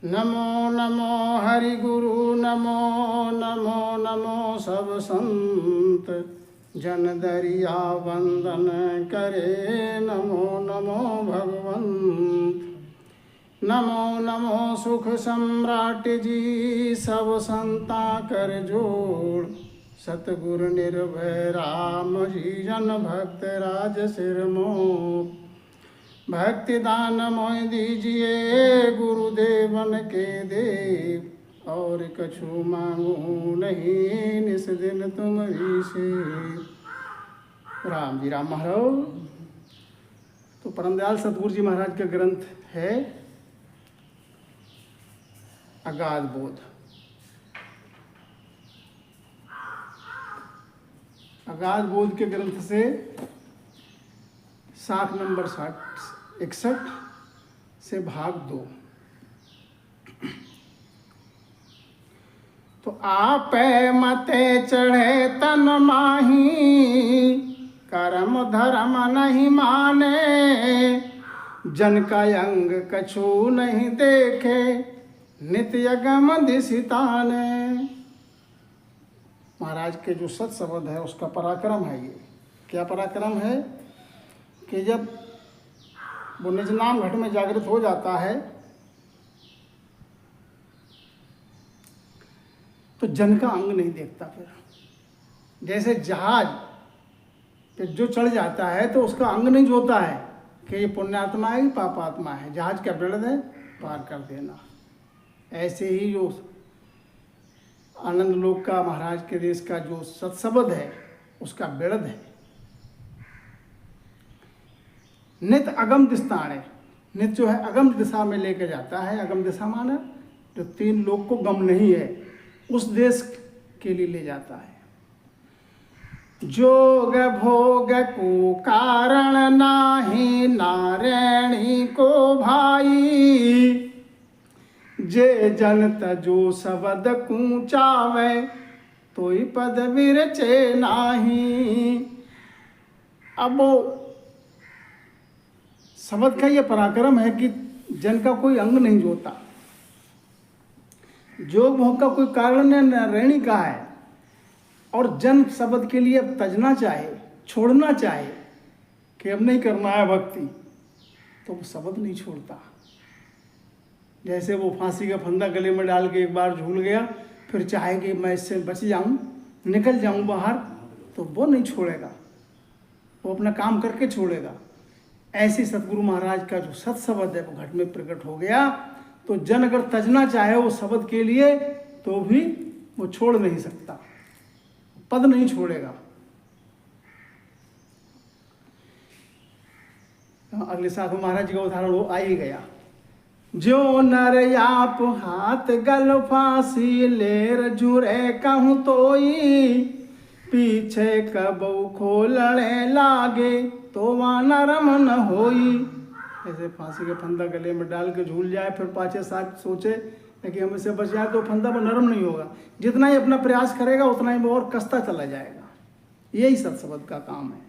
नमो नमो हरि गुरु नमो नमो नमो सब संत जन दरिया वंदन करे नमो नमो भगवंत। नमो नमो सुख सम्राट जी सब संता कर जोड़। सतगुरु निर्भय राम जी जन भक्त राज सिर मोर। भक्ति दान मोय दीजिए गुरुदेवन के देव। और कछु मांगू नहीं निस दिन तुम्हारी से। राम जी राम महाराज। तो परम दयाल सतगुरु जी महाराज का ग्रंथ है अगाध बोध। अगाध बोध के ग्रंथ से शाख नंबर 61 से भाग 2। तो आपे मते चढ़े तन माही कर्म धर्म नहीं माने। जन का अंग कछु नहीं देखे नित्य गम दिसिताने। महाराज के जो सत शब्द है उसका पराक्रम है। ये क्या पराक्रम है कि जब वो निज नाम घट में जागृत हो जाता है तो जन का अंग नहीं देखता। फिर जैसे जहाज पे जो चढ़ जाता है तो उसका अंग नहीं जोता है कि ये पुण्यात्मा है पापात्मा है। जहाज का बिड़द है पार कर देना। ऐसे ही जो आनंद लोक का महाराज के देश का जो सत्शब्द है उसका बिड़द है। नित अगम दिस्ताणे। नित जो है अगम दिशा में लेके जाता है। अगम दिशा माना जो 3 लोक को गम नहीं है उस देश के लिए ले जाता है। जोग भोग को कारण नाही नारायणी को भाई। जे जन तजो शब्द कूचावे तोई पद विरचे नाही। अब शब्द का ये पराक्रम है कि जन का कोई अंग नहीं जोता। जोग भोग का कोई कारण नारायणी का है। और जन शब्द के लिए अब तजना चाहे छोड़ना चाहे कि अब नहीं करना है भक्ति तो वो शब्द नहीं छोड़ता। जैसे वो फांसी का फंदा गले में डाल के एक बार झूल गया फिर चाहे कि मैं इससे बच जाऊं निकल जाऊं बाहर तो वो नहीं छोड़ेगा। वो अपना काम करके छोड़ेगा। ऐसे सतगुरु महाराज का जो सत शब्द है वो घट में प्रकट हो गया तो जन अगर तजना चाहे वो शब्द के लिए तो भी वो छोड़ नहीं सकता। पद नहीं छोड़ेगा। अगले साथ में महाराज जी का उदाहरण वो आ ही गया। जो नर आप हाथ गल फांसी लेर जुरे कहूँ तोई। पीछे कबू खोलने लागे तो वहाँ नरम न होई। ऐसे फांसी का फंदा गले में डाल के झूल जाए फिर पाछे साथ सोचे कि हम इससे बच जाए तो फंदा वो नरम नहीं होगा। जितना ही अपना प्रयास करेगा उतना ही वो और कसता चला जाएगा। यही सत शब्द का काम है।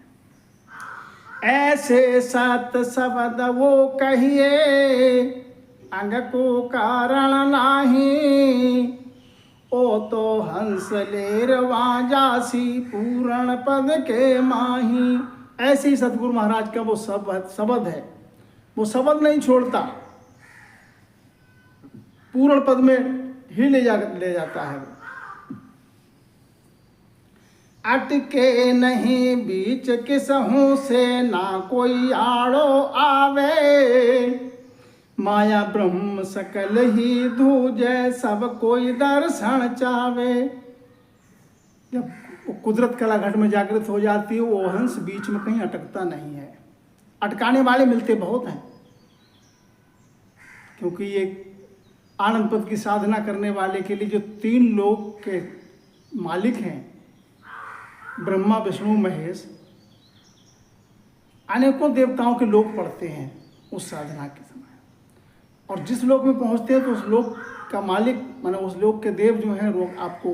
ऐसे सत शब्द वो कहिए अंग को कारण नाही। ओ तो हंस लेर वाजासी पूर्ण पद के माही। ऐसे ही सतगुरु महाराज का वो शब्द है वो शब्द नहीं छोड़ता। पूर्ण पद में ही ले जाता है। अटके नहीं बीच किसहू से ना कोई आड़ो आवे। माया ब्रह्म सकल ही दूजे सब कोई दर्शन चावे। जब कुदरत कला घट में जागृत हो जाती है वो हंस बीच में कहीं अटकता नहीं है। अटकाने वाले मिलते बहुत हैं क्योंकि ये आनंद पद की साधना करने वाले के लिए जो 3 लोक के मालिक हैं ब्रह्मा विष्णु महेश अनेकों देवताओं के लोक पड़ते हैं उस साधना के समय। और जिस लोक में पहुंचते हैं तो उस लोक का मालिक माने उस लोक के देव जो हैं आपको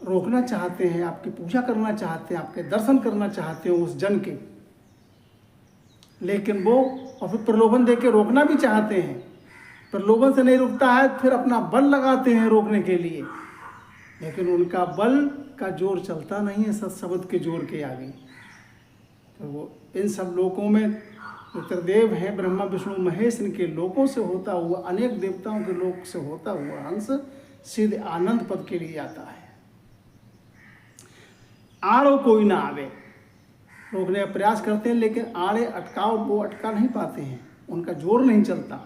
रोकना चाहते हैं, आपकी पूजा करना चाहते हैं, आपके दर्शन करना चाहते हैं उस जन के। लेकिन वो और फिर प्रलोभन दे के रोकना भी चाहते हैं पर लोगों से नहीं रुकता है, फिर अपना बल लगाते हैं रोकने के लिए, लेकिन उनका बल का जोर चलता नहीं है सत शब्द के जोर के आगे। तो वो इन सब लोकों में रुद्रदेव हैं, ब्रह्मा विष्णु महेश, इनके लोकों से होता हुआ, अनेक देवताओं के लोक से होता हुआ हंस सीधे आनंद पद के लिए आता है। आड़ो कोई ना आवे, रोकने का प्रयास करते हैं, लेकिन आड़े अटकाव वो अटका नहीं पाते हैं, उनका जोर नहीं चलता।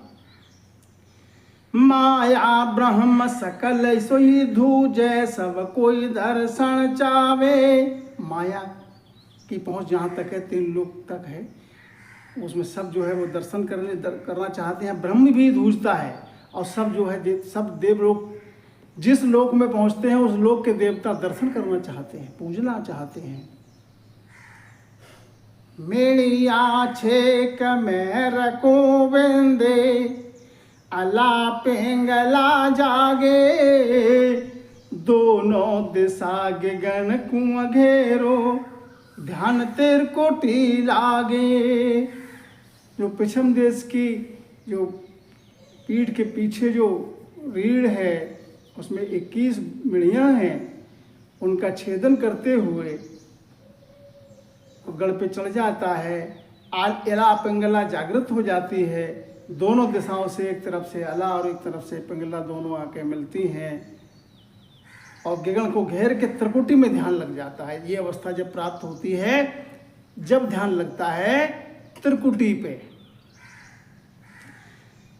माया ब्रह्म सकल सोई धूजे, सब कोई दर्शन चावे। माया की पहुंच जहाँ तक है, 3 लोक तक है, उसमें सब जो है वो दर्शन करना चाहते हैं। ब्रह्म भी धूजता है, और सब जो है सब देवलोक जिस लोक में पहुंचते हैं उस लोक के देवता दर्शन करना चाहते हैं, पूजना चाहते हैं। मेरी आछेक में रखो बेंदे, अला पिंगला जागे, दोनों दिशा गगन कुआं घेरो, ध्यान तेर कोटि लागे। जो पश्चिम देश की जो पीठ के पीछे जो रीढ़ है उसमें 21 मिड़ियाँ हैं, उनका छेदन करते हुए गढ़ पे चढ़ जाता है। एला पिंगला जागृत हो जाती है, दोनों दिशाओं से, एक तरफ से अला और एक तरफ से पिंगला दोनों आके मिलती हैं, और गगन को घेर के त्रिकुटी में ध्यान लग जाता है। ये अवस्था जब प्राप्त होती है, जब ध्यान लगता है त्रिकुटी पे।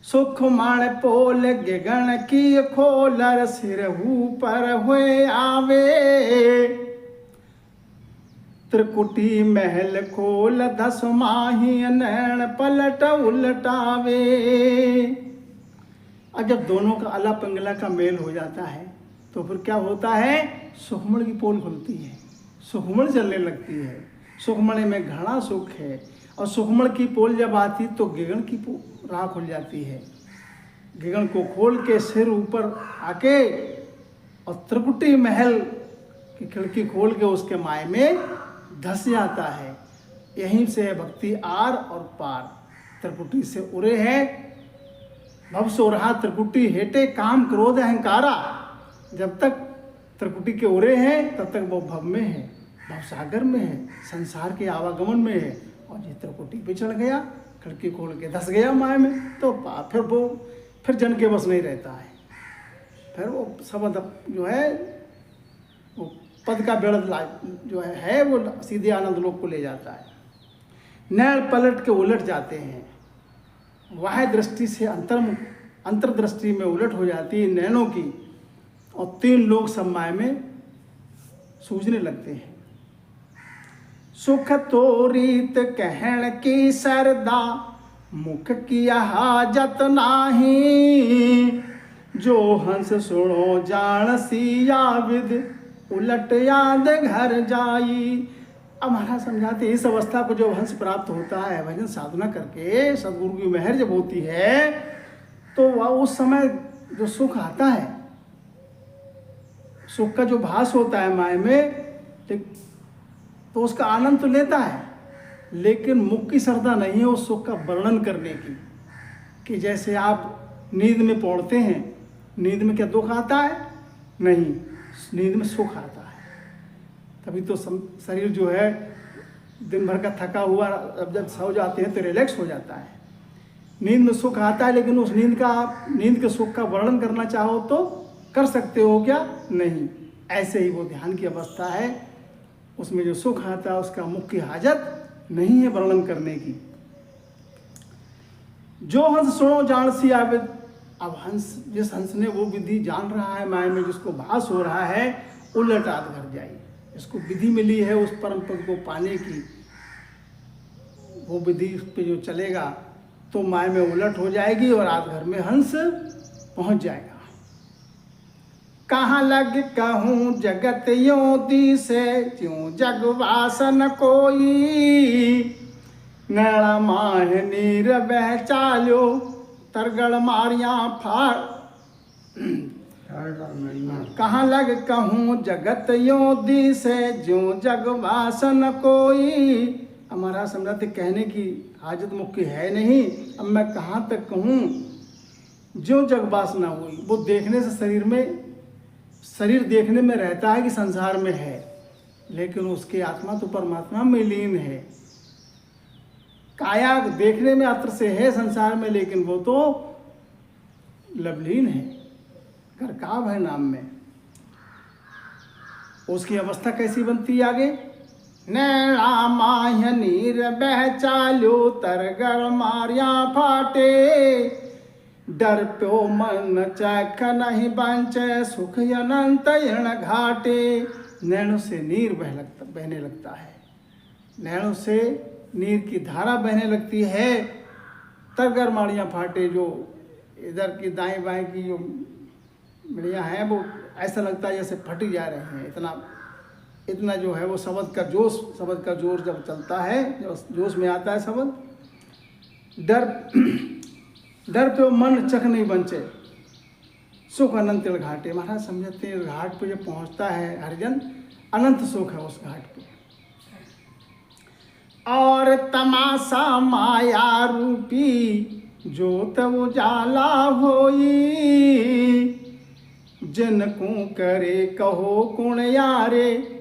सुख माण पोल गगन की खोलर, सिरहू पर हुए आवे, त्रिकुटी महल खोल 10 माही, नैन पलट उलटावे। अब जब दोनों का अला पिंगला का मेल हो जाता है तो फिर क्या होता है, सुखमण की पोल खुलती है, सुखमण चलने लगती है। सुखमण में घना सुख है, और सुखमण की पोल जब आती तो गगन की राह खुल जाती है। गगन को खोल के सिर ऊपर आके और त्रिकुटी महल की खिड़की खोल के उसके माय में धस जाता है। यहीं से है भक्ति आर और पार। त्रिकुटी से उरे है भव सो रहा, त्रिकुटी हेटे काम क्रोध अहंकारा। जब तक त्रिकुटी के उरे हैं तब तक वो भव में है, भव सागर में है, संसार के आवागमन में है। और ये त्रिकुटी पे चढ़ गया, खिड़की खोल के धस गया माया में, तो फिर वो फिर जन के बस नहीं रहता है। फिर वो शब्द जो है वो पद का बेड़ा जो है वो सीधे आनंद लोक को ले जाता है। नैन पलट के उलट जाते हैं, वह दृष्टि से अंतर्दृष्टि में उलट हो जाती है नैनों की, और 3 लोग सब माया में सूझने लगते हैं। सुख तो रीत कहण की सरदा, मुख किया हाजत नाही, जो हंस सुनो जान सिया विद, उलट याद घर जाई। अब महाराज समझाते इस अवस्था को जब हंस प्राप्त होता है भजन साधना करके, सदगुरु की मेहर जब होती है, तो वह उस समय जो सुख आता है, सुख का जो भास होता है माया में, तो उसका आनंद तो लेता है, लेकिन मुख की श्रद्धा नहीं है उस सुख का वर्णन करने की। कि जैसे आप नींद में पौड़ते हैं, नींद में क्या दुख आता है? नहीं, नींद में सुख आता है। तभी तो शरीर जो है दिन भर का थका हुआ, अब जब सो जाते हैं तो रिलैक्स हो जाता है। नींद में सुख आता है, लेकिन उस नींद के सुख का वर्णन करना चाहो तो कर सकते हो क्या? नहीं। ऐसे ही वो ध्यान की अवस्था है, उसमें जो सुख आता है उसका मुख की हाजत नहीं है वर्णन करने की। जो हंस सुनो जान सी आविद। अब हंस, जिस हंस ने वो विधि जान रहा है माया में, जिसको भास हो रहा है, उलट आद घर जाई। जिसको विधि मिली है उस परम पद को पाने की, वो विधि पे जो चलेगा तो माया में उलट हो जाएगी और आध घर में हंस पहुंच जाएगा। कहाँ लग कहूँ जगत यों दिसे, त्यों जग वासन कोई, नैणा माह नीर बह चाल्यो, तरगड़ मारिया फाड़। कहाँ लग कहूँ जगत यों दिसे, ज्यों जग वासन कोई। हमारा सम्राट कहने की हाजत मुख्य है नहीं, अब मैं कहाँ तक कहूँ ज्यों जग वासना हुई। वो देखने से शरीर देखने में रहता है कि संसार में है, लेकिन उसकी आत्मा तो परमात्मा में लीन है। काया देखने में अत्र से है संसार में, लेकिन वो तो लवलीन है, करकाव है नाम में। उसकी अवस्था कैसी बनती है आगे? नैना माह्य नीर बह चाल्यो तरगर मारिया फाटे, डर प्यो मन चख नहीं बंचे सुख अनंत यण घाटे। नैनों से नीर बहने लगता है, नैनों से नीर की धारा बहने लगती है। तरगर माड़ियाँ फाटे, जो इधर की दाएं बाएं की जो मड़ियाँ हैं वो ऐसा लगता है जैसे फट जा रहे हैं। इतना जो है वो शब्द का जोर जब चलता है, जब जोश में आता है शब्द। डर पे मन चख नहीं बंचे सुख अनंत घाटे। महाराज समझते हैं घाट पे जब पहुंचता है हरिजन, अनंत सुख है उस घाट पे। और तमाशा माया रूपी जोत उजाला होई, जिनको करे कहो कुण यारे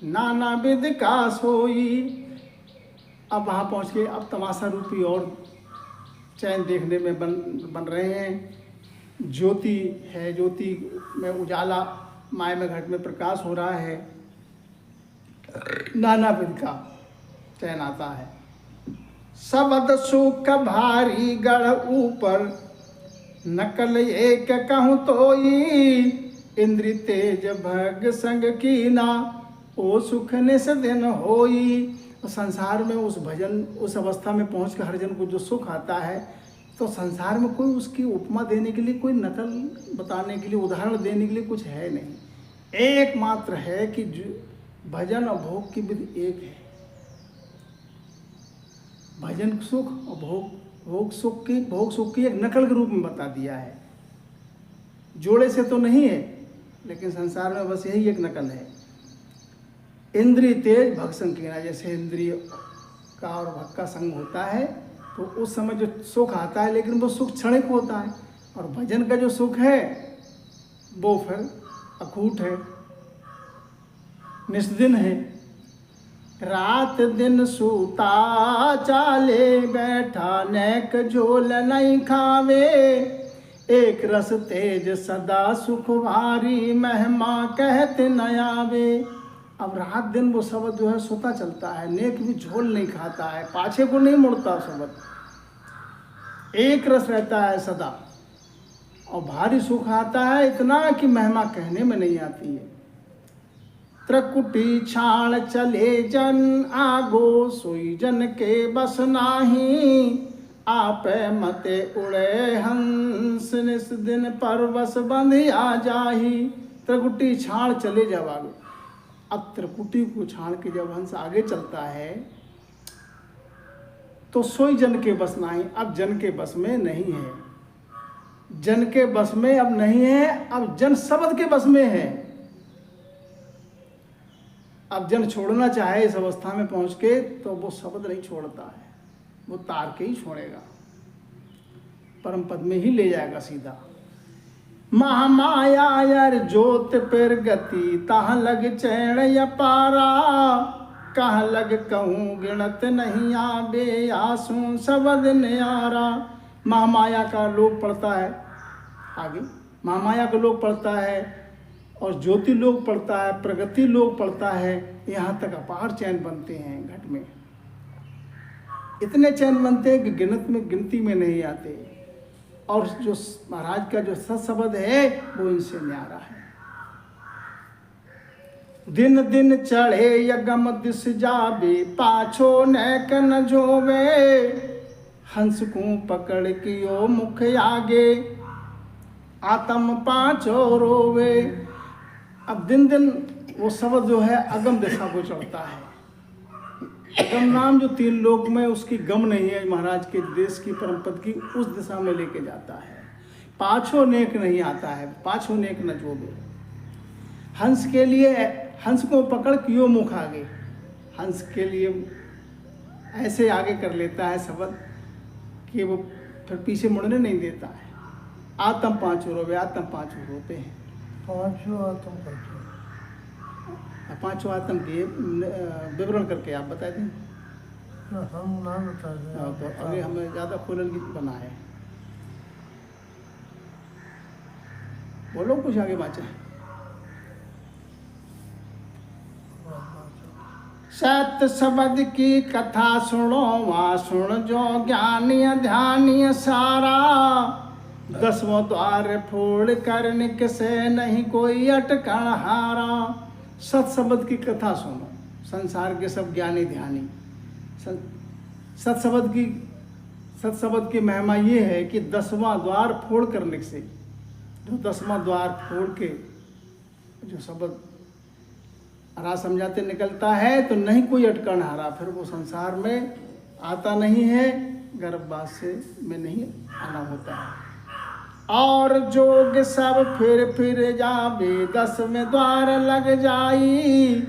नाना विध का सोई। अब वहाँ पहुँच के अब तमाशा रूपी और चैन देखने में बन रहे हैं। ज्योति है, ज्योति में उजाला, माया में घट में प्रकाश हो रहा है, नाना विध का चैन आता है। शब्द सुख भारी गढ़ ऊपर नकल एक कहूँ तोई, इंद्रि तेज भग संग कीना ओ सुख निस दिन होई। संसार में उस भजन, उस अवस्था में पहुँच कर हरिजन को जो सुख आता है, तो संसार में कोई उसकी उपमा देने के लिए, कोई नकल बताने के लिए, उदाहरण देने के लिए कुछ है नहीं। एकमात्र है कि भजन और भोग की विधि एक है। भजन सुख और भोग सुख की एक नकल के रूप में बता दिया है। जोड़े से तो नहीं है, लेकिन संसार में बस यही एक नकल है। इंद्रिय तेज भग संकीर्णा, जैसे इंद्रिय का और भग का संग होता है तो उस समय जो सुख आता है, लेकिन वो सुख क्षणिक होता है। और भजन का जो सुख है वो फिर अखूट है, निस्दिन है। रात दिन सूता चाले बैठा, नेक झोल नहीं खावे, एक रस तेज सदा सुख भारी, महिमा कहते न आवे। अब रात दिन वो शब्द जो है सोता चलता है, नेक भी झोल नहीं खाता है, पाछे को नहीं मुड़ता शब्द, एक रस रहता है सदा, और भारी सुख आता है इतना कि महिमा कहने में नहीं आती है। त्रिकुटी छाण चले जन आगो, सोई जन के बस नाही, आपे मते उड़े हंस, निस दिन परवश बंधी आ जाही। त्रिकुटी छाण चले जब आगे, अब त्रिकुटी को छाण के जब हंस आगे चलता है तो सोई जन के बस नहीं, अब जन के बस में नहीं है। जन के बस में अब नहीं है, अब जन शब्द के बस में है। अब जन छोड़ना चाहे इस अवस्था में पहुंच के तो वो शब्द नहीं छोड़ता है, वो तार के ही छोड़ेगा, परम पद में ही ले जाएगा सीधा। महामाया यार जोत पर गति, ताह लग चैण अपारा, कहाँ लग कहूँ गिणत नहीं आबे, आंसू शब्द न्यारा। महामाया का लोक पड़ता है आगे, महामाया का लोक पड़ता है, और ज्योति लोक पड़ता है, प्रगति लोक पड़ता है। यहाँ तक अपार चैन बनते हैं घट में, इतने चैन बनते हैं कि गिनती में नहीं आते। और जो महाराज का जो सत्शब्द है वो इनसे न्यारा है। दिन दिन चढ़े यगम दिस जाबे, पाछो नैक न जोवे, हंस को पकड़ कियो मुख आगे, आत्म पाछो रोवे। अब दिन दिन वो शब्द जो है अगम दिशा को चढ़ता है। गम नाम जो तीन लोक में उसकी गम नहीं है, महाराज के देश की परम पद की उस दिशा में लेके जाता है। पाछो नेक नहीं आता है, पाछो नेक न जोगे। हंस के लिए, हंस को पकड़ कियो मुख आगे, हंस के लिए ऐसे आगे कर लेता है शब्द कि वो फिर पीछे मुड़ने नहीं देता है। आत्म पांचों रोवे, आत्म पांचों रोते हैं। पांचों आत्म करते पांचों आत्म के विवरण करके आप बता दें। हम ना बता दें। तो अभी हमें ज़्यादा खुलन की बना है, बोलो कुछ आगे बाचा। सत्य शब्द की कथा सुनो, वहाँ सुन जो ज्ञानीय ध्यानीय सारा। 10वां द्वार फोड़ कर निकसे नहीं कोई अटकण हारा। सत शब्द की कथा सुनो, संसार के सब ज्ञानी ध्यानी। सत शब्द की महिमा ये है कि 10वां द्वार फोड़ करने से, जो 10वां द्वार फोड़ के जो शब्द हरा समझाते निकलता है तो नहीं कोई अटकण हारा, फिर वो संसार में आता नहीं है, गर्भवास से में नहीं आना होता है। और जोग सब फिर जावे, 10वें द्वार लग जाई।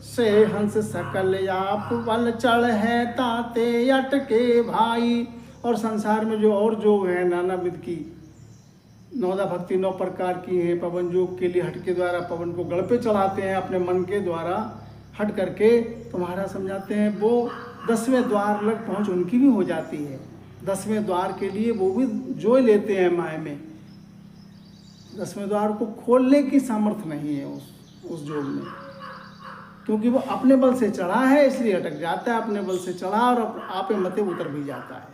से हंस सकल आप बल चढ़ है, ताते अटके भाई। और संसार में जो और जोग है नाना विध की, 9 भक्ति 9 प्रकार की है। पवन जोग के लिए हट के द्वारा पवन को गढ़ पे चढ़ाते हैं अपने मन के द्वारा हट करके, तो महाराज समझाते हैं वो 10वें द्वार लग पहुँच उनकी भी हो जाती है। 10वें द्वार के लिए वो भी जोड़ लेते हैं माया में। 10वें द्वार को खोलने की सामर्थ्य नहीं है उस जोग में, क्योंकि वो अपने बल से चढ़ा है इसलिए अटक जाता है। अपने बल से चढ़ा और आपे मते उतर भी जाता है।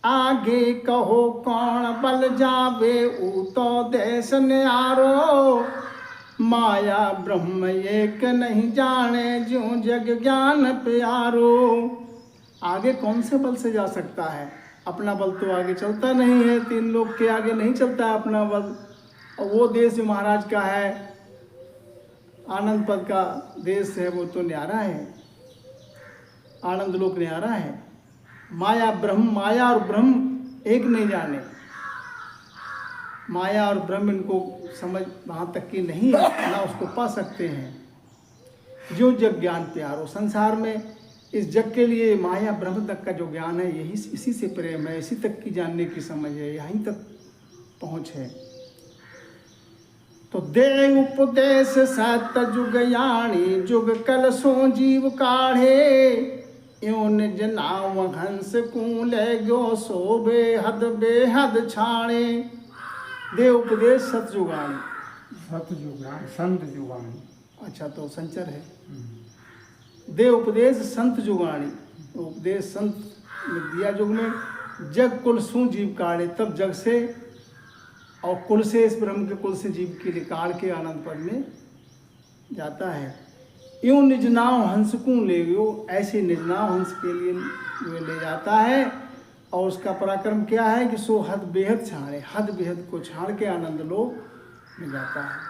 आगे कहो कौन बल जावे, ऊ तो देश न्यारो। माया ब्रह्म एक नहीं जाने, ज्यों जग ज्ञान प्यारो। आगे कौन से बल से जा सकता है? अपना बल तो आगे चलता नहीं है, 3 लोग के आगे नहीं चलता है अपना बल। और वो देश जो महाराज का है, आनंद पद का देश है, वो तो न्यारा है, आनंद लोक न्यारा है। माया और ब्रह्म एक नहीं जाने। माया और ब्रह्म इनको समझ वहाँ तक की नहीं है, ना उसको पा सकते हैं। जो जग ज्ञान प्यारो, संसार में इस जग के लिए माया ब्रह्म तक का जो ज्ञान है, यही इसी से प्रेम है, इसी तक की जानने की समझ है, यहीं तक पहुँच है। तो दे उपदेश सत जुग यानी, जुग कल सो जीव काढ़े। यो निज नाव हंस कूले गयो, सो बेहद छाणे। दे उपदेश सत जुगानी, संत जुगानी। अच्छा तो संचर है। दे उपदेश संत जुगानी, उपदेश संत दिया जुग में। जग कुल सू जीव काढ़े, तब जग से और कुल से, इस ब्रह्म के कुल से जीव के लिए काढ़ के आनंद पद में जाता है। यूं निज नाव हंस को ले गयो, ऐसे निज नाव हंस के लिए जो ले जाता है। और उसका पराक्रम क्या है कि सो हद बेहद छाड़े, हद बेहद को छाड़ के आनंद लोक में जाता है।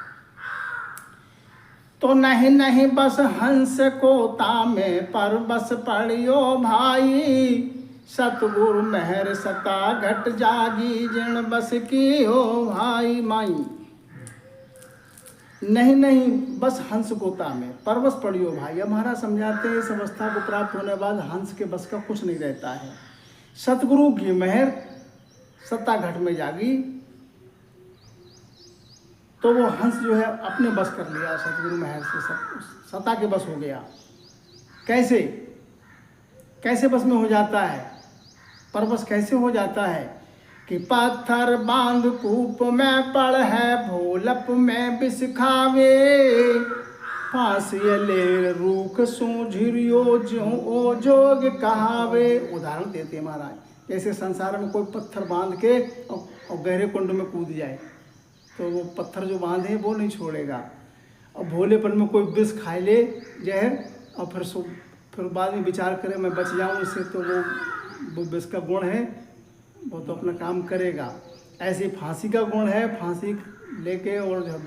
तो नहीं बस हंस को तामे, पर बस पड़ियो भाई। सतगुरु मेहर सता घट जागी, जिण बस की हो भाई माई। नहीं बस हंस को तामे, पर बस पड़ियो भाई। अब महाराज समझाते हैं इस अवस्था को प्राप्त होने बाद हंस के बस का कुछ नहीं रहता है। सतगुरु की मेहर सत्ता घट में जागी तो वो हंस जो है अपने बस कर लिया, सतगुरु मेहर से सत्ता के बस हो गया। कैसे बस में हो जाता है? पर बस कैसे हो जाता है कि पत्थर बांध कूप में पड़ है, भोलप में बिस खावे। फांसी लेर रूख सूझिरियो, ज्यों ओ जोग कहावे। उदाहरण देते हैं महाराज, जैसे संसार में कोई पत्थर बांध के और गहरे कुंड में कूद जाए तो वो पत्थर जो बांधे वो नहीं छोड़ेगा। और भोलेपन में कोई विष खाए ले जहर, और फिर बाद में विचार करे मैं बच जाऊँ उससे, तो वो विष का गुण है, वो तो अपना काम करेगा। ऐसे फांसी का गुण है, फांसी लेके और जब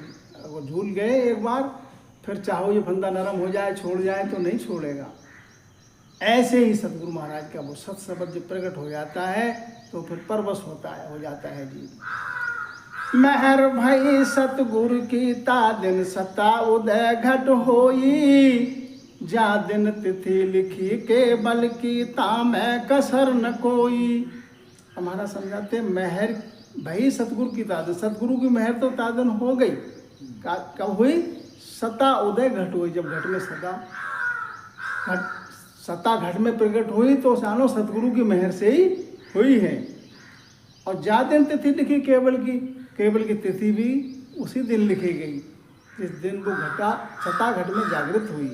वो झूल गए एक बार, फिर चाहो ये फंदा नरम हो जाए छोड़ जाए तो नहीं छोड़ेगा। ऐसे ही सतगुरु महाराज का वो सत शब्द जब प्रकट हो जाता है तो फिर परवश हो जाता है जी। मेहर भई सतगुरु की ता दिन सता उदय घट होई। जा दिन तिथि लिखी के बल की ता मैं कसर न कोई। हमारा समझाते मेहर भाई सतगुरु की तादन, सतगुरु की मेहर तो तादन हो गई। कब हुई? सता उदय घट हुई। जब घट में सता घट में प्रकट हुई तो सानो सतगुरु की मेहर से ही हुई है। और जा दिन तिथि लिखी केवल की तिथि भी उसी दिन लिखी गई जिस दिन वो सता घट में जागृत हुई।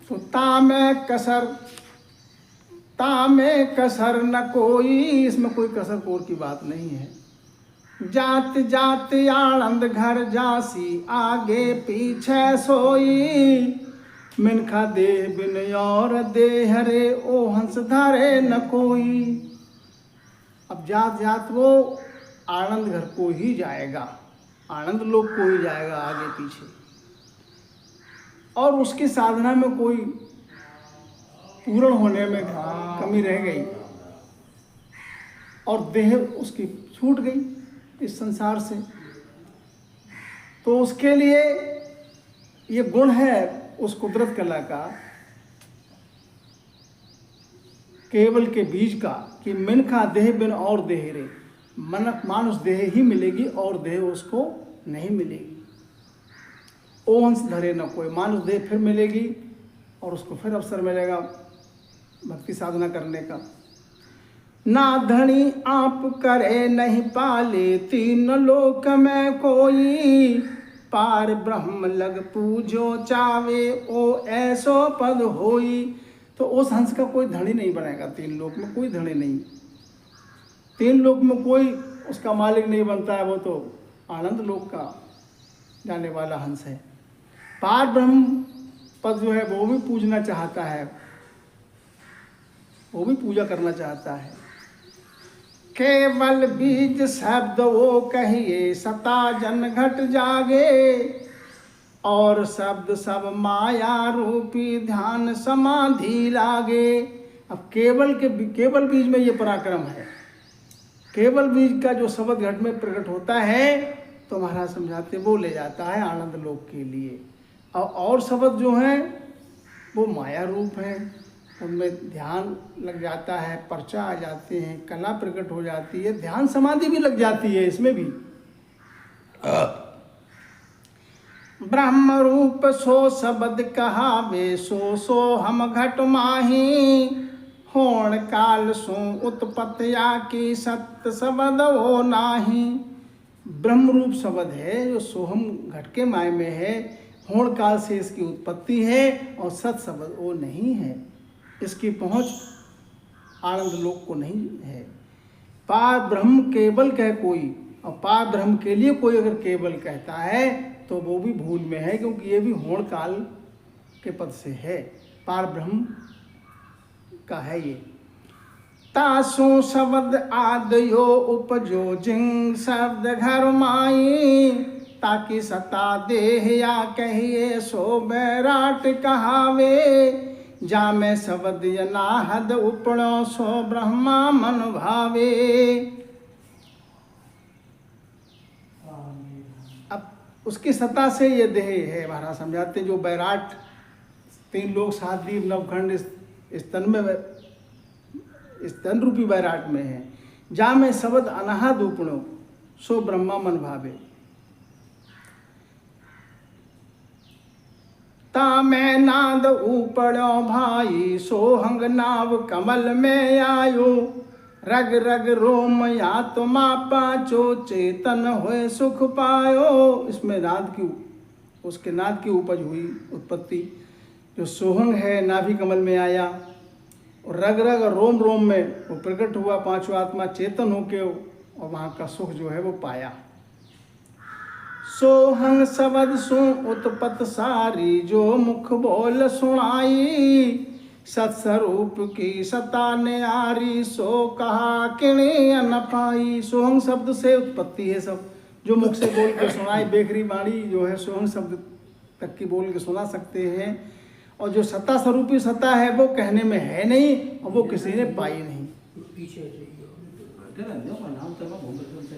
तो तामे कसर न कोई, इसमें कोई कसर कोर की बात नहीं है। जात जात आनंद घर जासी, आगे पीछे सोई, मिनखा देह बिन और देह रे, ओ हंस धारे न कोई। अब जात जात वो आनंद घर को ही जाएगा, आनंद लोक को ही जाएगा आगे पीछे, और उसकी साधना में कोई पूर्ण होने में कमी रह गई और देह उसकी छूट गई इस संसार से, तो उसके लिए ये गुण है उस कुदरत कला का, केवल के बीज का, कि मिनखा देह बिन और देह रे, मानुष देह ही मिलेगी और देह उसको नहीं मिलेगी। ओ हंस धरे न कोई, मानुष देह फिर मिलेगी और उसको फिर अवसर मिलेगा भक्ति साधना करने का। ना धनी आप करे नहीं पाले, तीन लोक में कोई, पार ब्रह्म लग पूजो चावे, ओ ऐसो पद होई। तो उस हंस का कोई धनी नहीं बनेगा, तीन लोक में कोई धनी नहीं, तीन लोक में कोई उसका मालिक नहीं बनता है, वो तो आनंद लोक का जाने वाला हंस है। पार ब्रह्म पद जो है वो भी पूजना चाहता है, वो भी पूजा करना चाहता है। केवल बीज शब्द वो कहिए, सता जन घट जागे, और शब्द सब माया रूपी ध्यान समाधि लागे। अब केवल बीज में ये पराक्रम है, केवल बीज का जो शब्द घट में प्रकट होता है तो महाराज समझाते वो ले जाता है आनंद लोक के लिए। और शब्द जो हैं वो माया रूप है, उनमें ध्यान लग जाता है, पर्चा आ जाते हैं, कला प्रकट हो जाती है, ध्यान समाधि भी लग जाती है इसमें भी। ब्रह्म रूप सो शब्द कहावे, सो हम घट माही, होण काल सो उत्पत्तिया की सत्य शब्द हो नाही। ब्रह्म रूप शब्द है जो सोहम घट के माय में है, होण काल से इसकी उत्पत्ति है, और सत शब्द वो नहीं है, इसकी पहुंच आनंद लोक को नहीं है। पार ब्रह्म केवल कह कोई, और पार ब्रह्म के लिए कोई अगर केवल कहता है तो वो भी भूल में है, क्योंकि ये भी होण काल के पद से है, पार ब्रह्म का है ये। तासो शब्द आदयो उपजो, जिंग शब्द घर माई, ताकि सता देह या कहिए, सो बैराट कहावे, जा में शब्द अनाहद उपणो, सो ब्रह्मा मन भावे। अब उसकी सत्ता से ये देह है, महाराज समझाते जो बैराट, तीन लोग सात दीप नवखंड स्तन रूपी बैराट में है, जा में शब्द अनाहद उपणो, सो ब्रह्मा मन भावे। ता मैं नाद ऊपड़ो भाई, सोहंग नाव कमल में आयो, रग रग रोम या तुमा पाचो, चेतन हुए सुख पायो। इसमें उसके नाद की उपज हुई, उत्पत्ति। जो सोहंग है नाभि कमल में आया, और रग रग रोम रोम में वो प्रकट हुआ, पांचवा आत्मा चेतन होके, और वहाँ का सुख जो है वो पाया। सोहंग शब्द सु उत्पत सारी, जो मुख बोल सुनाई, सत्स्वरूप की सता ने आरी, सो कहा किणे न पाई। सोहंग शब्द से उत्पत्ति है सब, जो मुख से बोल के सुनाई, बेखरी वाणी जो है सोहंग शब्द तक की बोल के सुना सकते हैं, और जो सत्ता स्वरूपी सत्ता है वो कहने में है नहीं, और वो किसी ने पाई नहीं।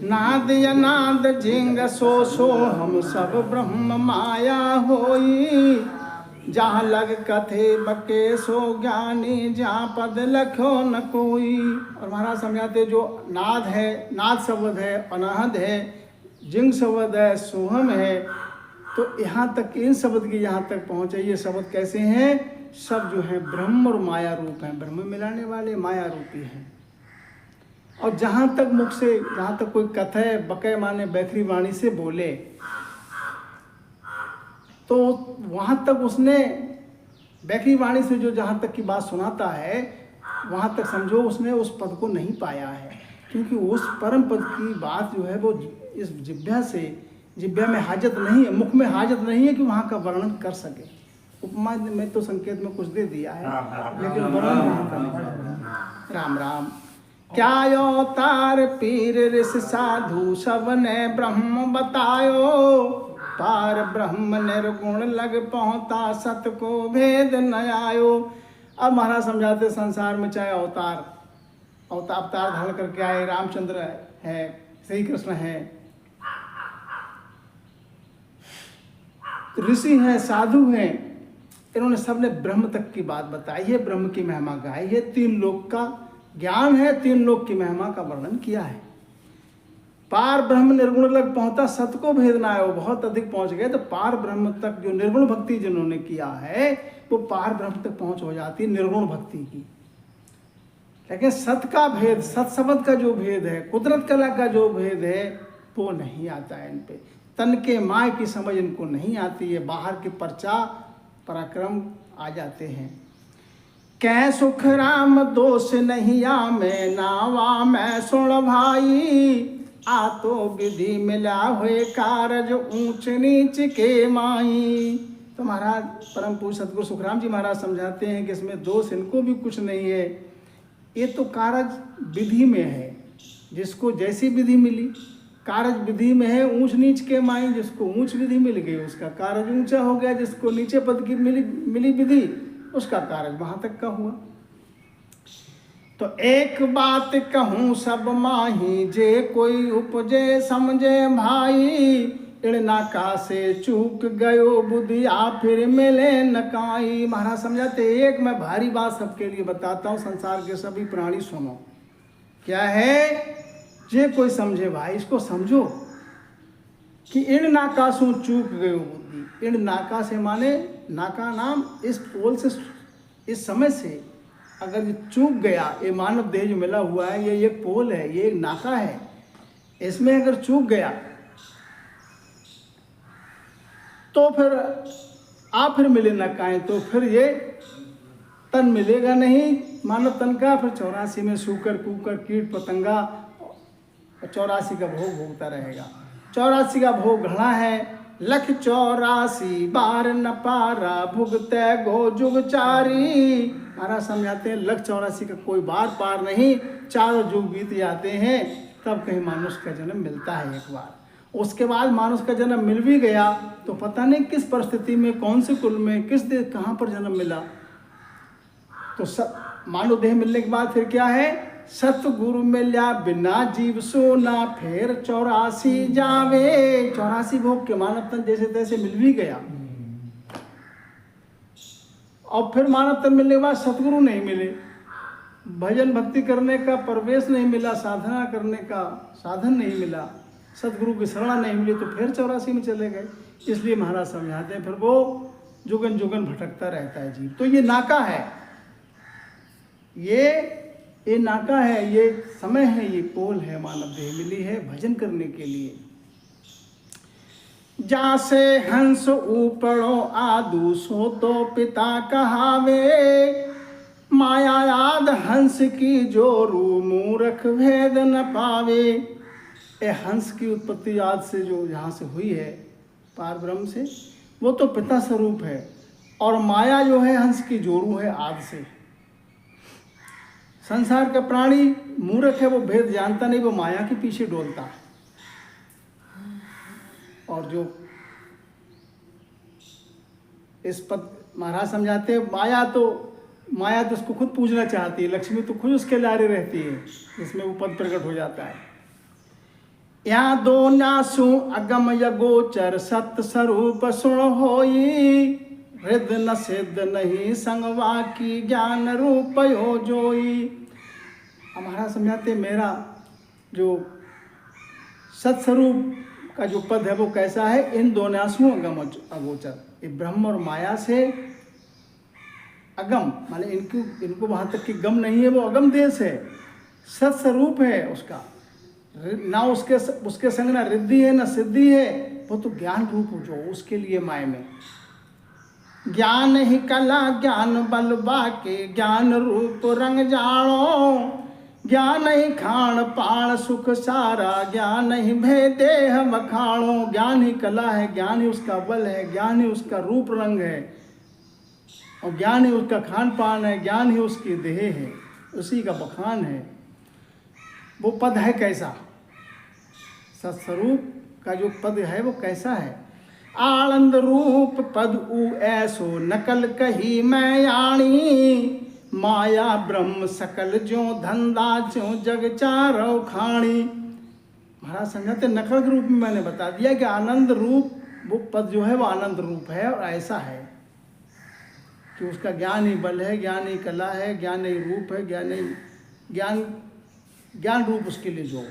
नाद अनाद जिंग सो हम सब ब्रह्म माया होई, जहाँ लग कथे बके सो ज्ञानी, जहाँ पद लखो न कोई। और महाराज समझाते जो नाद है, नाद शब्द है, अनाहद है, जिंग शब्द है, सोहम है, तो यहाँ तक इन शब्द की यहाँ तक पहुँचे। ये शब्द कैसे हैं? सब जो है ब्रह्म और माया रूप हैं, ब्रह्म मिलाने वाले माया रूपी हैं। और जहाँ तक मुख से, जहाँ तक कोई कथे बके माने बैखरी वाणी से बोले, तो वहाँ तक उसने बैखरी वाणी से जो जहाँ तक की बात सुनाता है, वहाँ तक समझो उसने उस पद को नहीं पाया है, क्योंकि उस परम पद की बात जो है वो इस जिह्वा से, जिह्वा में हाजत नहीं है, मुख में हाजत नहीं है कि वहाँ का वर्णन कर सके। उपमा में तो संकेत में कुछ दे दिया है, लेकिन वर्णन वहाँ का नहीं। राम राम। क्या अवतार पीर ऋषि साधु सबने ब्रह्म बतायो, पार ब्रह्म निर्गुण लग पहुँचा सत को भेद न आयो। अब महाराज समझाते संसार में चाहे अवतार धारण करके आए, रामचंद्र है, श्री कृष्ण है, ऋषि हैं, साधु हैं, इन्होंने सबने ब्रह्म तक की बात बताई है, ब्रह्म की महिमा गाई है, 3 लोक का ज्ञान है, 3 लोक की महिमा का वर्णन किया है। पार ब्रह्म निर्गुण लग पहुंचा सत को भेद ना आयो, बहुत अधिक पहुंच गए तो पार ब्रह्म तक जो निर्गुण भक्ति जिन्होंने किया है वो पार ब्रह्म तक पहुंच हो जाती है निर्गुण भक्ति की। लेकिन सत का भेद, सत शब्द का जो भेद है, कुदरत कला का जो भेद है, वो नहीं आता है इन पे। तन के माय की समझ इनको नहीं आती है, बाहर के पर्चा पराक्रम आ जाते हैं। कै सुख राम दोष नहीं आमे, नावा मैं सुन भाई, आ तो विधि मिला हुए कारज ऊंच नीच के माई। तो महाराज परम पूज्य सतगुरु सुखराम जी महाराज समझाते हैं कि इसमें दोष इनको भी कुछ नहीं है, ये तो कारज विधि में है, जिसको जैसी विधि मिली कारज विधि में है। ऊंच नीच के माई, जिसको ऊंच विधि मिल गई उसका कारज ऊंचा हो गया, जिसको नीचे पद की मिली विधि उसका कारज वहां तक का हुआ। तो एक बात कहूँ सब माही, जे कोई उपजे समझे भाई, इड़नाका से चूक गयो बुधिया फिर मिले नकाई। महाराज समझाते एक मैं भारी बात सबके लिए बताता हूँ, संसार के सभी प्राणी सुनो। क्या है? जे कोई समझे भाई, इसको समझो कि इण नाका सु चूक गयो बुद्धि। इण नाका से माने नाका नाम इस पोल से, इस समय से अगर ये चूक गया, ये मानव देह जो मिला हुआ है, ये एक पोल है, ये एक नाका है, इसमें अगर चूक गया तो फिर मिले नकाएं, तो फिर ये तन मिलेगा नहीं मानव तन का। फिर 84 में सूकर कुकर कीट पतंगा 84 का भोग भोगता रहेगा। 84 का भोग घड़ा है, लख 84 बार न पारा, भुगते गो जुग चारी। महाराज समझाते हैं लख 84 का कोई बार पार नहीं, 4 युग बीत जाते हैं तब कहीं मानुष का जन्म मिलता है एक बार। उसके बाद मानुष का जन्म मिल भी गया तो पता नहीं किस परिस्थिति में, कौन से कुल में, किस देश, कहाँ पर जन्म मिला। तो मानव देह मिलने के बाद फिर क्या है? सतगुरु मिल्या बिना जीव सोना, फिर 84 जावे। 84 भोग के मानव तन जैसे तैसे मिल भी गया, और फिर मानव तन मिलने के बाद सतगुरु नहीं मिले, भजन भक्ति करने का प्रवेश नहीं मिला, साधना करने का साधन नहीं मिला, सतगुरु की शरण नहीं मिली, तो फिर 84 में चले गए। इसलिए महाराज समझाते हैं फिर वो जुगन जुगन भटकता रहता है जीव। तो ये नाका है, ये नाका है, ये समय है, ये पोल है, मानव देह मिली है भजन करने के लिए। जासे हंस ऊपड़ो आदू, सो तो पिता कहावे, माया याद हंस की जोरू, मूर्ख भेद न पावे। ए हंस की उत्पत्ति याद से जो यहाँ से हुई है पार ब्रह्म से, वो तो पिता स्वरूप है, और माया जो है हंस की जोरू है आदि से। संसार का प्राणी मूर्ख है, वो भेद जानता नहीं, वो माया के पीछे डोलता है। और जो इस पद महाराज समझाते हैं माया तो उसको खुद पूजना चाहती है, लक्ष्मी तो खुद उसके लारे रहती है, जिसमें वो पद प्रकट हो जाता है। यहाँ दो नासु अगम यगोचर, सत स्वरूप सुन होई, हृद न सिद्ध नहीं संगवा की ज्ञान रूप हो जोई। हमारा समझाते मेरा जो सत्स्वरूप का जो पद है वो कैसा है, इन दोनासुओं अगम अगोचर, ये ब्रह्म और माया से अगम, माने इनको वहाँ तक की गम नहीं है, वो अगम देश है, सत्स्वरूप है उसका, ना उसके संग ना रिद्धि है ना सिद्धि है, वो तो ज्ञान रूप हो जो उसके लिए माया में ज्ञान ही कला ज्ञान बल बाके ज्ञान रूप रंग जानो, ज्ञान ही खान पान सुख सारा ज्ञान ही भय देह मखाणो। ज्ञान ही कला है, ज्ञान ही उसका बल है, ज्ञान ही उसका रूप रंग है, और ज्ञान ही उसका खान पान है, ज्ञान ही उसकी देह है, उसी का बखान है। वो पद है कैसा, सत्स्वरूप का जो पद है वो कैसा है, आनंद रूप पद उ ऐसो नकल कही मैं आणी, माया ब्रह्म सकल ज्यों धंधा ज्यों जग चारो खाणी। महाराज समझाते नकल के रूप में मैंने बता दिया कि आनंद रूप वो पद जो है वो आनंद रूप है, और ऐसा है कि उसका ज्ञान ही बल है, ज्ञान ही कला है, ज्ञान ही रूप है, ज्ञान रूप उसके लिए जो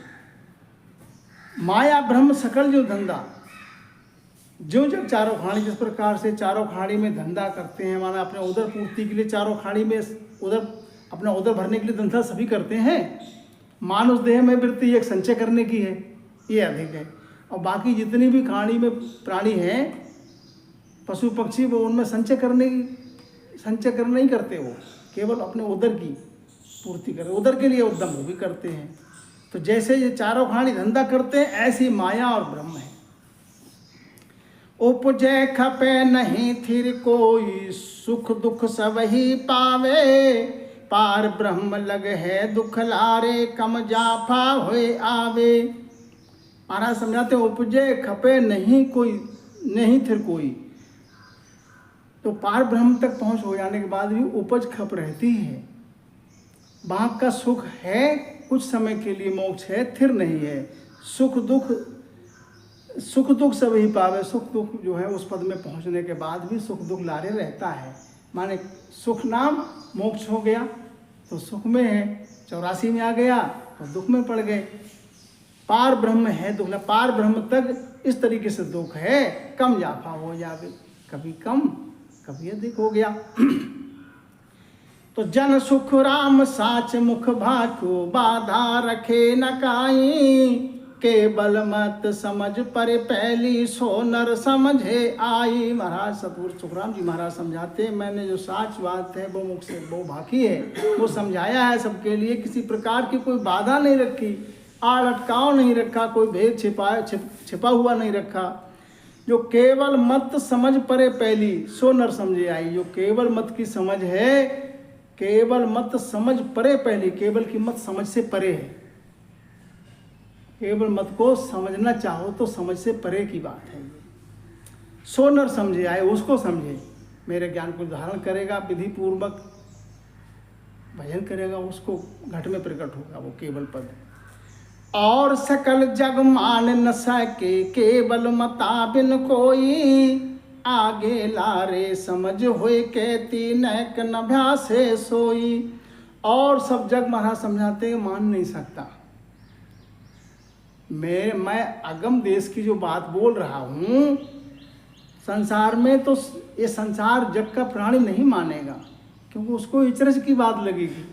माया ब्रह्म सकल जो धंधा ज्यों जब चारों खाड़ी, जिस प्रकार से चारों खाड़ी में धंधा करते हैं, माना अपने उदर पूर्ति के लिए चारों खाड़ी में उधर अपना उदर भरने के लिए धंधा सभी करते हैं। मानुष देह में वृत्ति एक संचय करने की है, ये अधिक है, और बाकी जितनी भी खाड़ी में प्राणी हैं पशु पक्षी, वो उनमें संचय करने नहीं करते, वो केवल अपने उदर की पूर्ति करें, उदर के लिए उद्यम वो भी करते हैं। तो जैसे ये चारों खाड़ी धंधा करते हैं, ऐसी माया और ब्रह्म है। उपजे खपे नहीं थिर कोई सुख दुख सब ही पावे, पार ब्रह्म लग है दुख लारे कम जाफा होए आवे। महाराज समझाते उपजे खपे नहीं कोई, नहीं थिर कोई, तो पार ब्रह्म तक पहुंच हो जाने के बाद भी उपज खप रहती है। वहाँ का सुख है कुछ समय के लिए, मोक्ष है, थिर नहीं है। सुख दुख सब ही पावे, सुख दुख जो है उस पद में पहुंचने के बाद भी सुख दुख लारे रहता है। माने सुख नाम मोक्ष हो गया तो सुख में है, 84 में आ गया तो दुख में पड़ गए। पार ब्रह्म है दुख, पार ब्रह्म तक इस तरीके से दुख है, कम जाफा हो जावे, कभी कम कभी अधिक हो गया। तो जन सुख राम साच मुख भाको, बाधा रखे न काई, केवल मत समझ पर पहली सो नर समझे आई। महाराज सतगुरु सुखराम जी महाराज समझाते, मैंने जो साच बात है वो मुख से वो भाकी है, वो समझाया है सबके लिए, किसी प्रकार की कोई बाधा नहीं रखी, आड़ अटकाव नहीं रखा, कोई भेद छिपा हुआ नहीं रखा। जो केवल मत समझ परे पहली सो नर समझे आई, जो केवल मत की समझ है, केवल मत समझ परे पहली, केवल की मत समझ से परे है। केवल मत को समझना चाहो तो समझ से परे की बात है। सो नर समझे आए, उसको समझे, मेरे ज्ञान को धारण करेगा, विधि पूर्वक भजन करेगा, उसको घट में प्रकट होगा वो केवल पद। और सकल जग मान न सके केवल मता बिन कोई, आगे लारे समझ होए कहती नैक नभ्यासे सोई। और सब जग महाराज समझाते हैं मान नहीं सकता। मैं अगम देश की जो बात बोल रहा हूँ, संसार में तो ये संसार जग का प्राणी नहीं मानेगा, क्योंकि उसको इचरज की बात लगेगी।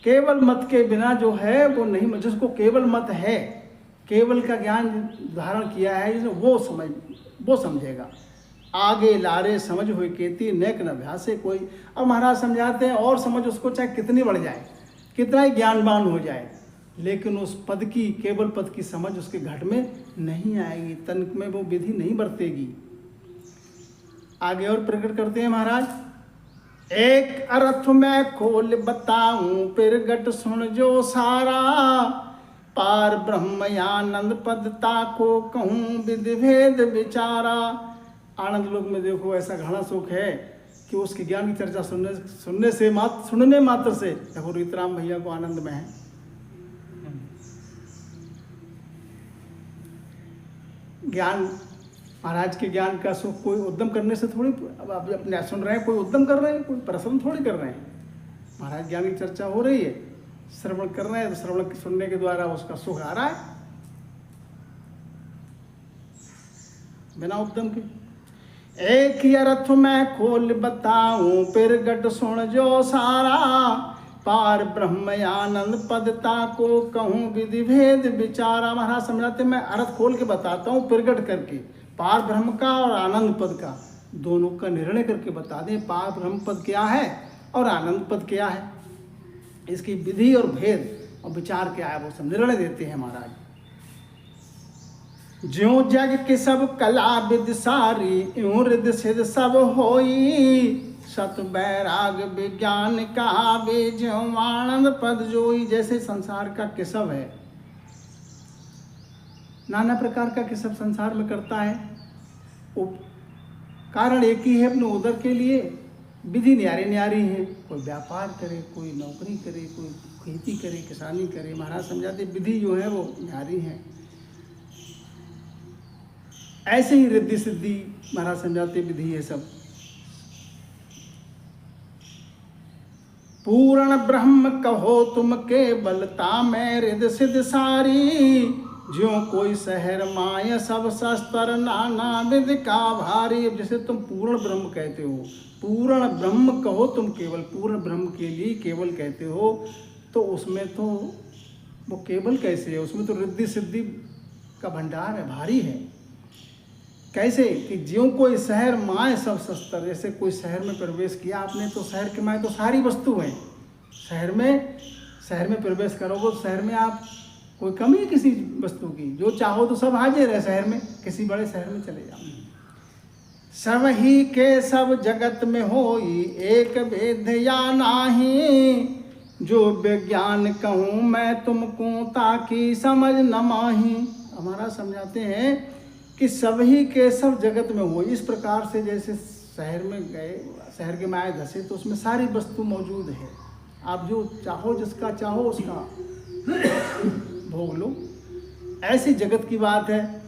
केवल मत के बिना जो है वो नहीं, जिसको केवल मत है, केवल का ज्ञान धारण किया है, वो समझेगा। आगे लारे समझ हुई केती नेक न अभ्यासे कोई। और महाराज समझाते हैं और समझ उसको चाहे कितनी बढ़ जाए, कितना ही ज्ञानवान हो जाए, लेकिन उस पद की, केवल पद की समझ उसके घट में नहीं आएगी, तन में वो विधि नहीं बरतेगी। आगे और प्रकट करते हैं महाराज, एक अर्थ में खोल बताऊं फिर गट सुन जो सारा, पार ब्रह्म आनंद पदता को कहूँ विधि भेद विचारा। आनंद लोक में देखो ऐसा घना सुख है कि उसके ज्ञान की चर्चा सुनने मात्र से देखो रीतराम भैया को आनंद में है। ज्ञान महाराज के ज्ञान का सुख कोई उद्यम करने से थोड़ी, अब आप अपने सुन रहे हैं, कोई उद्यम कर रहे हैं, कोई परिश्रम थोड़ी कर रहे हैं। महाराज ज्ञान की चर्चा हो रही है, श्रवण कर रहे हैं, तो श्रवण सुनने के द्वारा उसका सुख आ रहा है बिना उद्यम के। एक ही अर्थ मैं खोल बताऊं प्रगट सुन जो सारा, पार ब्रह्म आनंद पदता को कहूं विधि भेद विचारा। महाराज समझाते मैं अर्थ खोल के बताता हूँ प्रगट करके, पार ब्रह्म का और आनंद पद का दोनों का निर्णय करके बता दें। पार ब्रह्म पद क्या है और आनंद पद क्या है, इसकी विधि और भेद और विचार क्या है, वो सब निर्णय देते हैं महाराज। ज्यों जग के सब कला विद सारी, यूं रिद सिद्ध सब होई, सत बैराग विज्ञान का वे ज्यों आनंद पद जोई। जैसे संसार का किसब है, नाना प्रकार का किसब संसार में करता है, कारण एक ही है अपने उदर के लिए, विधि न्यारी न्यारी है। कोई व्यापार करे, कोई नौकरी करे, कोई खेती करे, किसानी करे। महाराज समझाते विधि जो है वो न्यारी है। ऐसे ही रिद्धि सिद्धि महाराज समझाते विधि है सब। पूर्ण ब्रह्म कहो तुम केवलता में रिद सिद्ध सारी, ज्यों कोई शहर माय सब शस्त्र नाना विध का भारी। अब जैसे तुम पूर्ण ब्रह्म कहते हो, पूर्ण ब्रह्म कहो तुम केवल, पूर्ण ब्रह्म के लिए केवल कहते हो, तो उसमें तो वो केवल कैसे है, उसमें तो रिद्धि सिद्धि का भंडार है, भारी है। कैसे कि ज्यों कोई शहर माए सब शस्त्र, जैसे कोई शहर में प्रवेश किया आपने तो शहर के माए तो सारी वस्तु हैं। शहर में प्रवेश करोगे तो शहर में आप कोई कमी है किसी वस्तु की, जो चाहो तो सब हाजिर है शहर में। किसी बड़े शहर में चले जाओ, सब ही के सब जगत में होई एक भेद या नाही, जो विज्ञान कहूँ मैं तुमको ताकि समझ न माही। हमारा समझाते हैं कि सभी के सब जगत में हो। इस प्रकार से जैसे शहर में गए, शहर के माए धसे तो उसमें सारी वस्तु मौजूद है, आप जो चाहो जिसका चाहो उसका भोग लो। ऐसी जगत की बात है,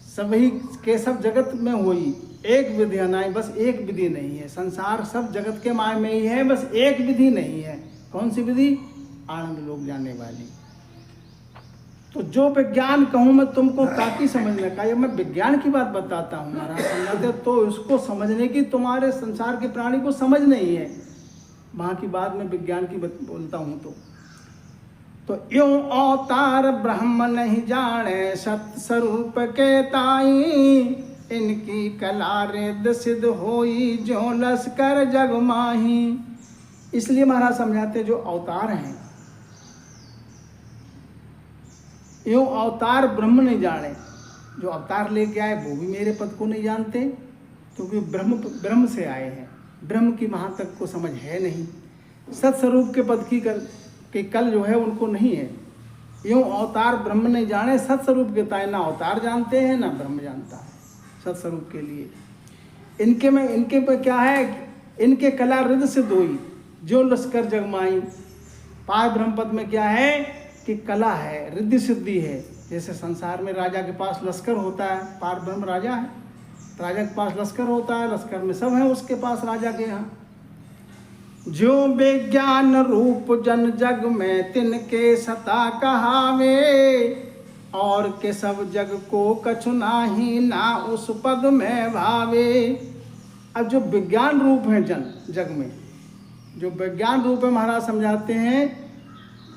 सभी के सब जगत में होई एक विधि नहीं, बस एक विधि नहीं है। संसार सब जगत के माय में ही है, बस एक विधि नहीं है। कौन सी विधि? आनंद लोग जाने वाली। तो जो विज्ञान कहूँ मैं तुमको ताकि समझने का, ये मैं विज्ञान की बात बताता हूँ महाराज समझाते, तो उसको समझने की तुम्हारे संसार के प्राणी को समझ नहीं है। वहाँ की बात में विज्ञान की बोलता हूँ तो यूं अवतार ब्रह्म नहीं जाने सत स्वरूप के ताई, इनकी कला रिद्ध सिद्ध होई जो लश्कर जग माही। इसलिए महाराज समझाते जो अवतार हैं, यूं अवतार ब्रह्म नहीं जाने, जो अवतार लेके आए वो भी मेरे पद को नहीं जानते, क्योंकि ब्रह्म से आए हैं। ब्रह्म की वहाँ तक को समझ है नहीं। सत्स्वरूप के पद की कल जो है उनको नहीं है। यूं अवतार ब्रह्म नहीं जाने सत्स्वरूप के ताए, ना अवतार जानते हैं ना ब्रह्म जानता है सत्स्वरूप के लिए। इनके पे क्या है, इनके कला रिद्ध सिद्ध होई जो लश्कर जगमाई। पार ब्रह्म पद में क्या है कि कला है, रिद्धि सिद्धि है। जैसे संसार में राजा के पास लश्कर होता है, पार ब्रह्म राजा है, राजा के पास लश्कर होता है, लश्कर में सब है उसके पास राजा के यहाँ। जो विज्ञान रूप जन जग में तिनके सता कहावे, और के सब जग को कछु नाही ना उस पद में भावे। अब जो विज्ञान रूप है जग में, जो विज्ञान रूप है महाराज समझाते हैं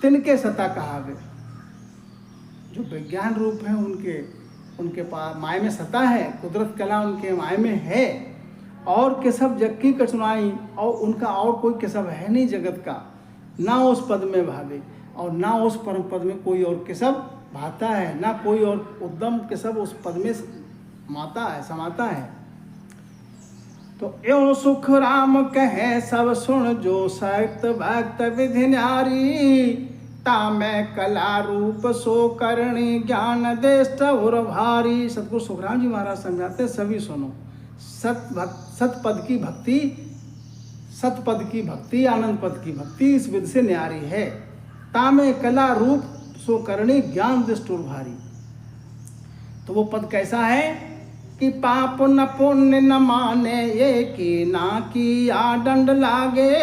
तिनके सता कहावे। जो विज्ञान रूप है उनके पास माय में सता है, कुदरत कला उनके माय में है, और के सब जग की कठिनाई, और उनका और कोई किसब है नहीं जगत का, ना उस पद में भावे और ना उस परम पद में कोई और किसब भाता है, ना कोई और उद्दम किसब उस पद में माता है, समाता है। तो एवं सुख राम कहे सब सुन जो सक्त भक्त विधि न्यारी, तामै कला रूप सो करणी ज्ञान देष्ट और भारी। सतगुरु सुखराम जी महाराज समझाते सभी सुनो, सतपद की भक्ति आनंद पद की भक्ति इस विधि से न्यारी है। तामे कला रूप सो करणी ज्ञान दृष्ट और भारी। तो वो पद कैसा है कि पाप न पुण्य न माने ये कि ना किया दंड लागे,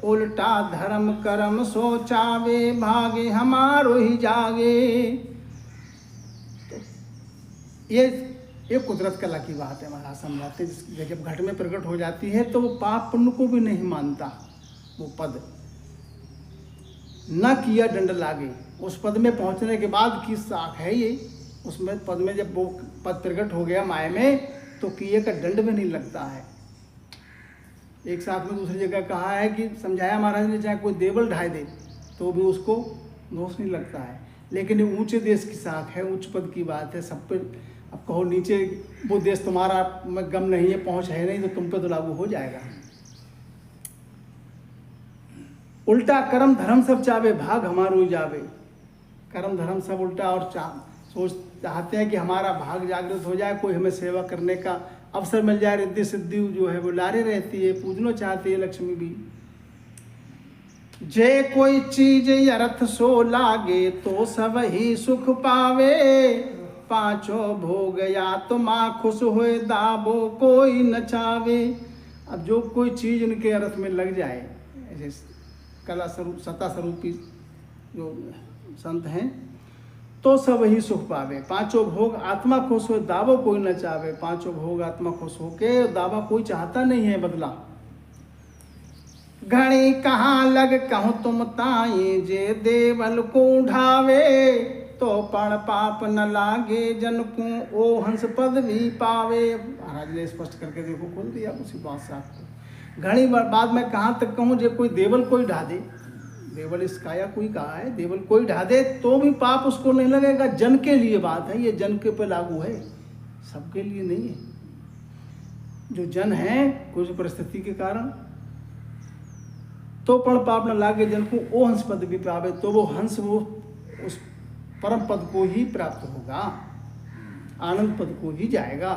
उल्टा धर्म कर्म सोचावे भागे हमारो ही जागे। तो ये कुदरत कला की बात है महाराज समझाते। जब घट में प्रकट हो जाती है तो वो पाप पुण्य को भी नहीं मानता। वो पद न किया दंड लागे, उस पद में पहुंचने के बाद की साख है ये। उसमें पद में जब वो पद प्रकट हो गया माया में तो किए का दंड भी नहीं लगता है। एक साथ में दूसरी जगह कहा है कि समझाया महाराज ने, चाहे कोई देवल ढाई दे तो भी उसको दोष नहीं लगता है। लेकिन ये ऊंचे देश की साख है, उच्च पद की बात है। सब पे अब कहो नीचे वो देश तुम्हारा में गम नहीं है, पहुंच है नहीं, तो तुम पे तो लागू हो जाएगा। उल्टा कर्म धर्म सब चावे भाग हमारो जावे। कर्म धर्म सब उल्टा और चाहते हैं कि हमारा भाग जागृत हो जाए, कोई हमें सेवा करने का अवसर मिल जाए। रिद्धि सिद्धि जो है वो लारे रहती है, पूजनो चाहती है लक्ष्मी भी। जे कोई चीज अर्थ सो लागे तो सब ही सुख पावे, पांचों भोग या तुम खुश होए दाबो कोई न चावे। अब जो कोई चीज इनके अर्थ में लग जाए, ऐसे कला स्वरूप सत्ता स्वरूपी जो संत हैं, तो सब ही सुख पावे। पांचों भोग आत्मा खुश हो दावा कोई न चावे। पांचों भोग आत्मा खुश होके दावा कोई चाहता नहीं है बदला। घड़ी कहाँ लग कहूँ तुम ताई, जे देवल को ढावे, तो पण पाप न लागे जन को ओ हंस पद भी पावे। महाराज ने स्पष्ट करके देखो खोल दिया उसी बात से आपको। घड़ी बाद में कहाँ तक कहूँ, जे कोई देवल कोई ढा दे, देवल इस काया कोई कहा है, देवल कोई ढा दे तो भी पाप उसको नहीं लगेगा। जन के लिए बात है, ये जन के पे लागू है, सबके लिए नहीं है। जो जन है कुछ परिस्थिति के कारण, तो पण पाप न लागे जन को ओ हंस पद भी पावे, तो वो हंस वो उस परम पद को ही प्राप्त होगा, आनंद पद को ही जाएगा।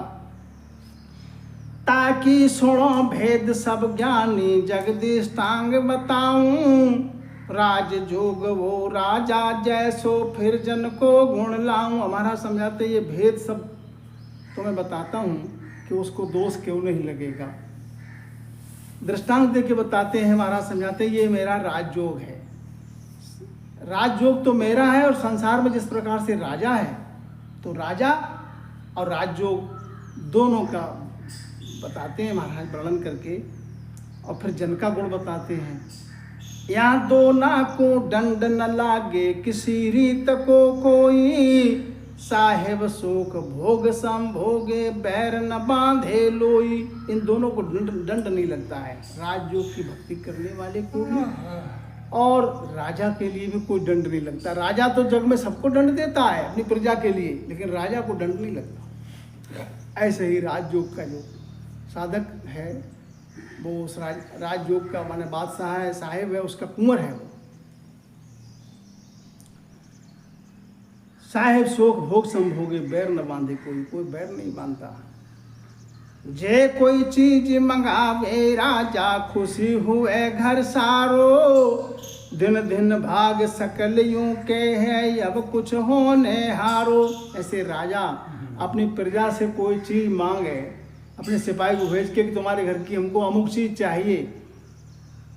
ताकि सुनो भेद सब ज्ञानी जगदीष्टांग बताऊं, राज जोग वो राजा जैसो फिर जन को गुण लाऊं। हमारा समझाते ये भेद सब तो मैं बताता हूँ कि उसको दोष क्यों नहीं लगेगा। दृष्टांत दे के बताते हैं महाराज समझाते, ये मेरा राजयोग है। राजयोग तो मेरा है, और संसार में जिस प्रकार से राजा है, तो राजा और राजयोग दोनों का बताते हैं महाराज वर्णन करके, और फिर जन का गुण बताते हैं। यहाँ दो ना को दंड न लागे किसी रीत को कोई, साहेब शोक भोग संभोगे बैर न बांधे लोई। इन दोनों को दंड नहीं लगता है, राजयोग की भक्ति करने वाले को भी और राजा के लिए भी कोई दंड नहीं लगता। राजा तो जग में सबको दंड देता है अपनी प्रजा के लिए, लेकिन राजा को दंड नहीं लगता। ऐसे ही राजयोग का जो साधक है वो उस राजयोग का माने बादशाह है, साहेब है, उसका कुंवर है वो। साहेब शोक भोग संभोगे बैर न बांधे कोई, कोई बैर नहीं बांधता। जे कोई चीज मंगावे राजा खुशी हुए घर सारो, दिन दिन भाग सकल यूं के है अब कुछ होने हारो। ऐसे राजा अपनी प्रजा से कोई चीज मांगे, अपने सिपाही को भेज के कि तुम्हारे घर की हमको अमुक चीज चाहिए,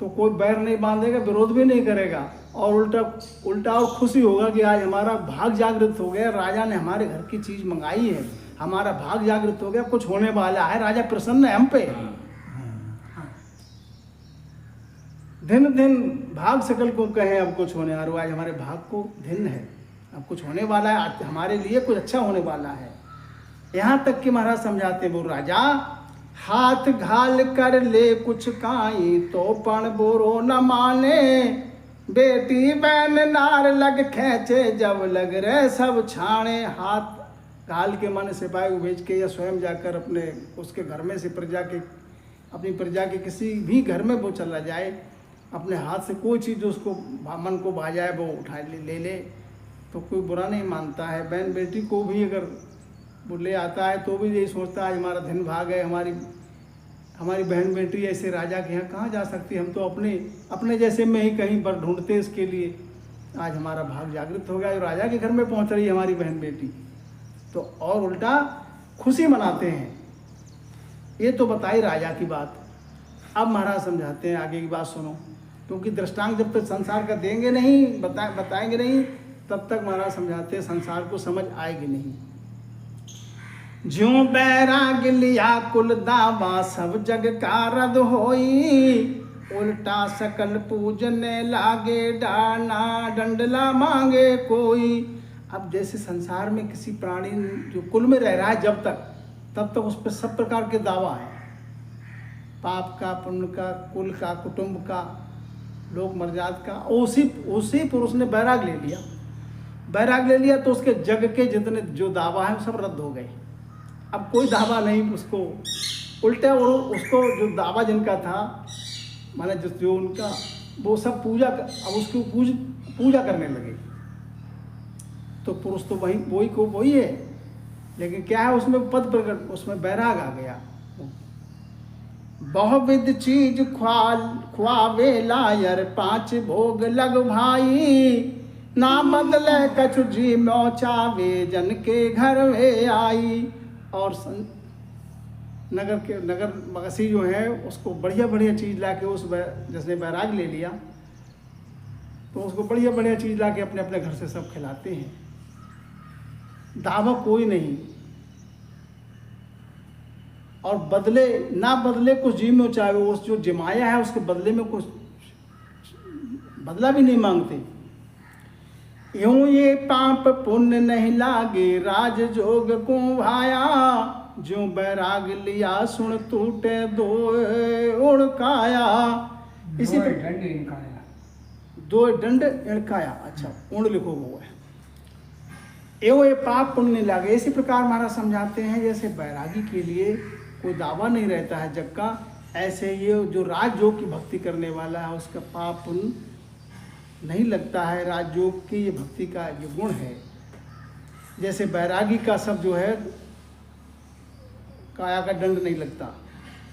तो कोई बैर नहीं बांधेगा, विरोध भी नहीं करेगा, और उल्टा और खुशी होगा कि आज हमारा भाग जागृत हो गया, राजा ने हमारे घर की चीज मंगाई है, हमारा भाग जागृत हो गया, कुछ होने वाला है, राजा प्रसन्न है हम पे। दिन दिन भाग सकल को कहे अब कुछ होने वाला, आज हमारे भाग को दिन है, अब कुछ होने वाला है, हमारे लिए कुछ अच्छा होने वाला है। यहाँ तक कि महाराज समझाते वो राजा हाथ घाल कर ले कुछ काई, तो पण बोरो न माने, बेटी बहन नार लग खेचे जब लग रहे सब छाने। हाथ घाल के माने सिपाही को भेज के या स्वयं जाकर अपने उसके घर में से प्रजा के अपनी प्रजा के किसी भी घर में वो चला जाए, अपने हाथ से कोई चीज़ उसको मन को भा जाए वो उठा ले तो कोई बुरा नहीं मानता है। बहन बेटी को भी अगर वो ले आता है तो भी यही सोचता है हमारा धन भाग है, हमारी बहन बेटी ऐसे राजा के यहाँ कहाँ जा सकती, हम तो अपने जैसे में ही कहीं पर ढूंढते इसके लिए। आज हमारा भाग जागृत हो गया, राजा के घर में पहुँच रही है हमारी बहन बेटी। तो और उल्टा खुशी मनाते हैं। ये तो बताई राजा की बात। अब महाराज समझाते हैं, आगे की बात सुनो, क्योंकि दृष्टांत जब तक संसार का देंगे नहीं, बताएंगे नहीं, तब तक महाराज समझाते हैं संसार को समझ आएगी नहीं। ज्यों बैराग लिया कुल दावा सब जग का रद होई, उल्टा सकल पूजने लागे डाना डंडला मांगे कोई। अब जैसे संसार में किसी प्राणी जो कुल में रह रहा है जब तक, तब तक उस पर सब प्रकार के दावा है, पाप का, पुण्य का, कुल का, कुटुंब का, लोक मर्यादा का। उसी पुरुष ने बैराग ले लिया, बैराग ले लिया तो उसके जग के जितने जो दावा है सब रद्द हो गए। अब कोई दावा नहीं उसको, उल्टे और उसको जो दावा जिनका था, माने जो उनका, वो सब पूजा, अब उसकी पूजा करने लगे। तो पुरुष तो वही है, लेकिन क्या है उसमें पद प्रकट, उसमें बैराग आ गया। बहुविध चीज ख्वावे लायर, 5 भोग लग भाई, ना बदले कछु जी मौचावे, जन के घर वे आई। और नगर मगसी जो है उसको बढ़िया बढ़िया चीज़ लाके जिसने बैराग ले लिया तो उसको बढ़िया बढ़िया चीज़ लाके अपने अपने घर से सब खिलाते हैं। दावा कोई नहीं, और ना बदले कुछ जी में चाहे, उस जो जमाया है उसके बदले में कुछ बदला भी नहीं मांगते। यूं ये पाप पुण्य नहीं लागे, राज जोग को भाया, जो बैराग लिया सुन टूटे दो उड़काया। इसी पे दंड इनकाया, 2 दंड इणकाया, अच्छा उड़ लिखो वो है। एवं ये पाप पुण्य नहीं लागे। इसी प्रकार महाराज समझाते हैं जैसे बैरागी के लिए कोई दावा नहीं रहता है जग का, ऐसे ये जो राजयोग की भक्ति करने वाला है उसका पाप पुण्य नहीं लगता है। राजयोग की ये भक्ति का जो गुण है, जैसे बैरागी का सब जो है काया का दंड नहीं लगता।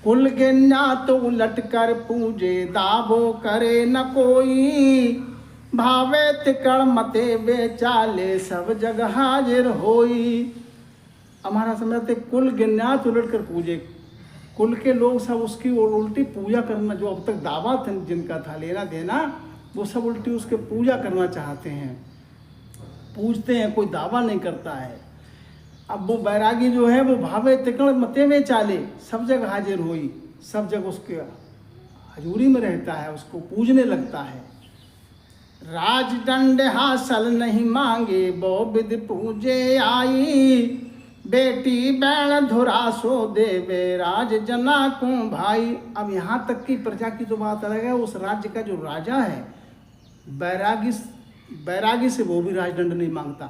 कुल गिन्ना तो उलट कर पूजे, दावो करे न कोई, भावे तिकड़ मते बेचाले, सब जग हाजिर होई। हमारा समझते कुल गिन्ना तो उलट कर पूजे, कुल के लोग सब उसकी उल्टी पूजा करना, जो अब तक दावा था जिनका था लेना देना, वो सब उल्टी उसके पूजा करना चाहते हैं, पूजते हैं, कोई दावा नहीं करता है। अब वो बैरागी जो है वो भावे तिकड़ मते में चाले, सब जगह हाजिर हुई, सब जगह उसके हजूरी में रहता है, उसको पूजने लगता है। राजदंड हासिल नहीं मांगे, बो विधि पूजे आई, बेटी बैण धुरा सो देवे, राज जना को भाई। अब यहाँ तक की प्रजा की तो बात अलग है, उस राज्य का जो राजा है बैरागी से वो भी राजदंड नहीं मांगता।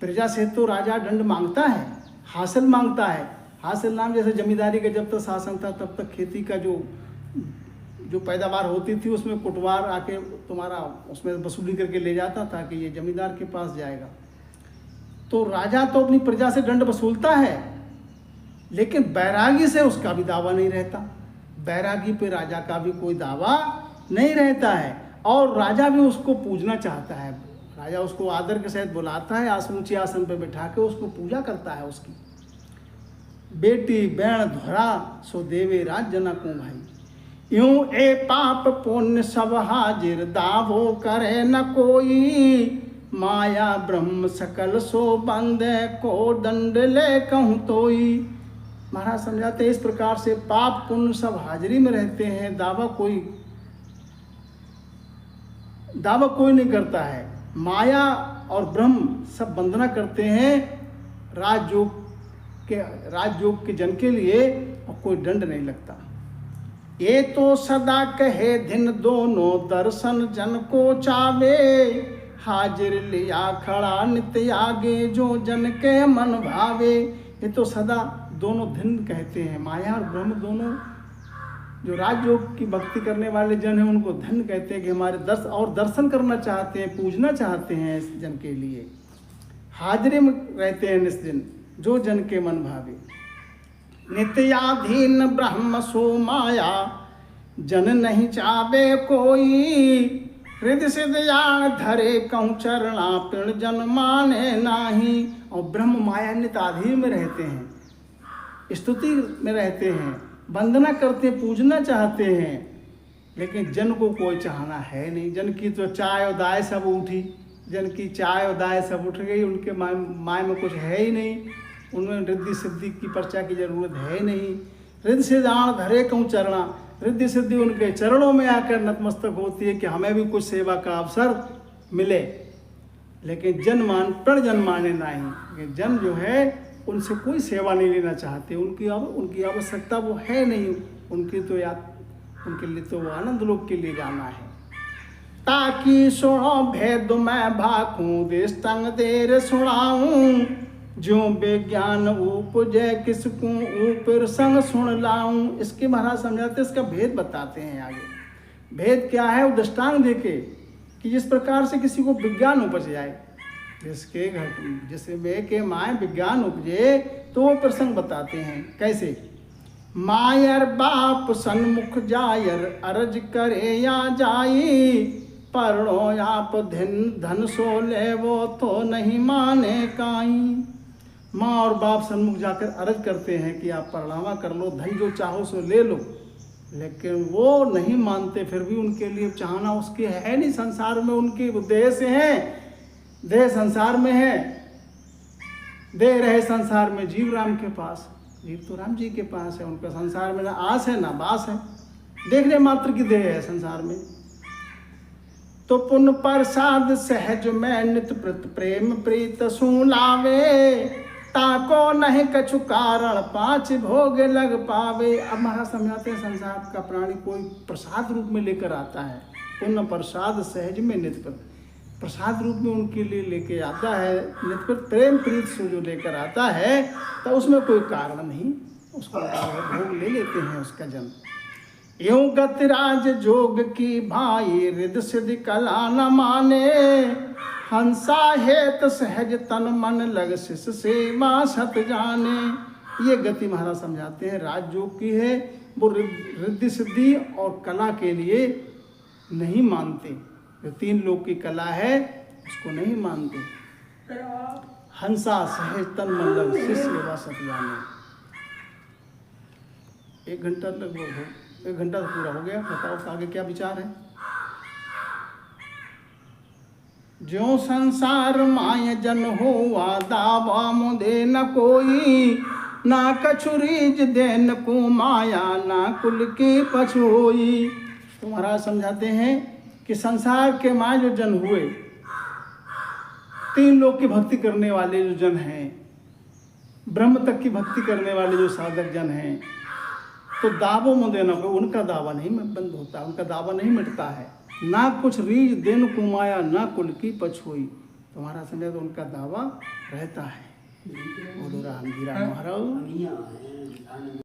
प्रजा से तो राजा दंड मांगता है, हासिल मांगता है। हासिल नाम जैसे जमींदारी का जब तक शासन था तब तक खेती का जो पैदावार होती थी उसमें कुटवार आके तुम्हारा उसमें वसूली करके ले जाता था कि ये जमींदार के पास जाएगा। तो राजा तो अपनी प्रजा से दंड वसूलता है, लेकिन बैरागी से उसका भी दावा नहीं रहता। बैरागी पे राजा का भी कोई दावा नहीं रहता है, और राजा भी उसको पूजना चाहता है। राजा उसको आदर के साथ बुलाता है, ऊंचे आसन पर बैठा के उसको पूजा करता है उसकी। बेटी बैण धरा सो देवे राज जना को भाई, यूं ए पाप पुण्य सब हाजिर, दावो करे न कोई, माया ब्रह्म सकल सो बंद, को दंड ले कहूँ तोई। महाराज समझाते इस प्रकार से पाप पुण्य सब हाजिरी में रहते हैं, दावा कोई नहीं करता है। माया और ब्रह्म सब वंदना करते हैं राजयोग के जन के लिए, और कोई दंड नहीं लगता। ये तो सदा कहे दिन दोनों, दर्शन जन को चावे, हाजिर लिया खड़ा नित्य आगे, जो जन के मन भावे। ये तो सदा दोनों दिन कहते हैं, माया और ब्रह्म दोनों जो राजयोग की भक्ति करने वाले जन हैं उनको धन कहते हैं कि हमारे दर्शन करना चाहते हैं, पूजना चाहते हैं इस जन के लिए, हाजिरी में रहते हैं इस दिन, जो जन के मन भावे। नित्याधीन ब्रह्म सो माया, जन नहीं चावे कोई, हृदय सिद्ध यान धरे कहूँ चरणा, पिण जन माने नाही। और ब्रह्म माया नित्याधीन में रहते हैं, स्तुति में रहते हैं, वंदना करते हैं, पूजना चाहते हैं, लेकिन जन को कोई चाहना है नहीं। जन की तो चाय और दाय सब उठी, जन की चाय और दाय सब उठ गई, उनके माय में कुछ है ही नहीं, उनमें रिद्धि सिद्धि की पर्चा की जरूरत है नहीं। रिद्धि सिद्धाण धरे कहूँ चरणा, रिद्धि सिद्धि उनके चरणों में आकर नतमस्तक होती है कि हमें भी कुछ सेवा का अवसर मिले। लेकिन प्रण जन माने नहीं, जन जो है उनसे कोई सेवा नहीं लेना चाहते, उनकी आवश्यकता वो है नहीं, उनके लिए तो वो आनंद लोक के लिए जाना है। ताकि सुनो भेद मैं भाकूं, दृष्टांग देर सुनाऊं, जो विज्ञान उपजे किसको ऊपर संग सुन लाऊं। इसके महाराज समझाते, इसका भेद बताते हैं आगे। भेद क्या है? वो दृष्टांग देके कि जिस प्रकार से किसी को विज्ञान उपज जाए, जिसके घर जिसमें के माए विज्ञान उपजे, तो वो प्रसंग बताते हैं। कैसे? मायर बाप सन्मुख जायर, अरज करे या जाई, परणो आप धन सो ले वो तो नहीं माने काई। माँ और बाप सन्मुख जाकर अर्ज करते हैं कि आप परणावा कर लो, धन जो चाहो सो ले लो, लेकिन वो नहीं मानते। फिर भी उनके लिए चाहना उसके है नहीं, संसार में उनकी देह से है, देह संसार में है, देह रहे संसार में। जीव राम के पास, जीव तो राम जी के पास है, उनका संसार में ना आस है ना बास है, देखने मात्र की देह है संसार में। तो पुण्य प्रसाद सहज में नित प्रत प्रेम प्रीत सुलावे, ताको नहीं कछु कारण पाँच भोग लग पावे। अब महाराज समझाते हैं, संसार का प्राणी कोई प्रसाद रूप में लेकर आता है, पुण्य प्रसाद सहज में नित प्रसाद रूप में उनके लिए लेके आता है, नित प्रेम प्रीत से जो लेकर आता है, तो उसमें कोई कारण नहीं, उसको भोग ले लेते हैं उसका जन्म। यूं गतिराज जोग की भाई, रिद सिद्धि कला न माने, हंसा हेत सहज तन मन लग शिष सेवा सत जाने। ये गति महाराज समझाते हैं राजयोग की है, वो रिद्धि सिद्धि और कला के लिए नहीं मानते, जो तीन लोक की कला है उसको नहीं मानते। हंसा सहज तन मन लग शिष सेवा सत जाने। 1 घंटा लगभग हो, 1 घंटा तो पूरा हो गया। बताओ आगे क्या विचार है? जो संसार माय जन हुआ, दावा मुदे न कोई, ना कछु रीज देन को माया, ना कुल की पछोई। तो महाराज समझाते हैं कि संसार के माय जो जन हुए, 3 लोक की भक्ति करने वाले जो जन हैं, ब्रह्म तक की भक्ति करने वाले जो साधक जन हैं, तो दावों में देना को उनका दावा नहीं बंद होता, उनका दावा नहीं मिटता है। ना कुछ रीज देन कुमाया, ना कुल की पछोई। तुम्हारा समझा तो उनका दावा रहता है। बोलो राम जी राम महाराज।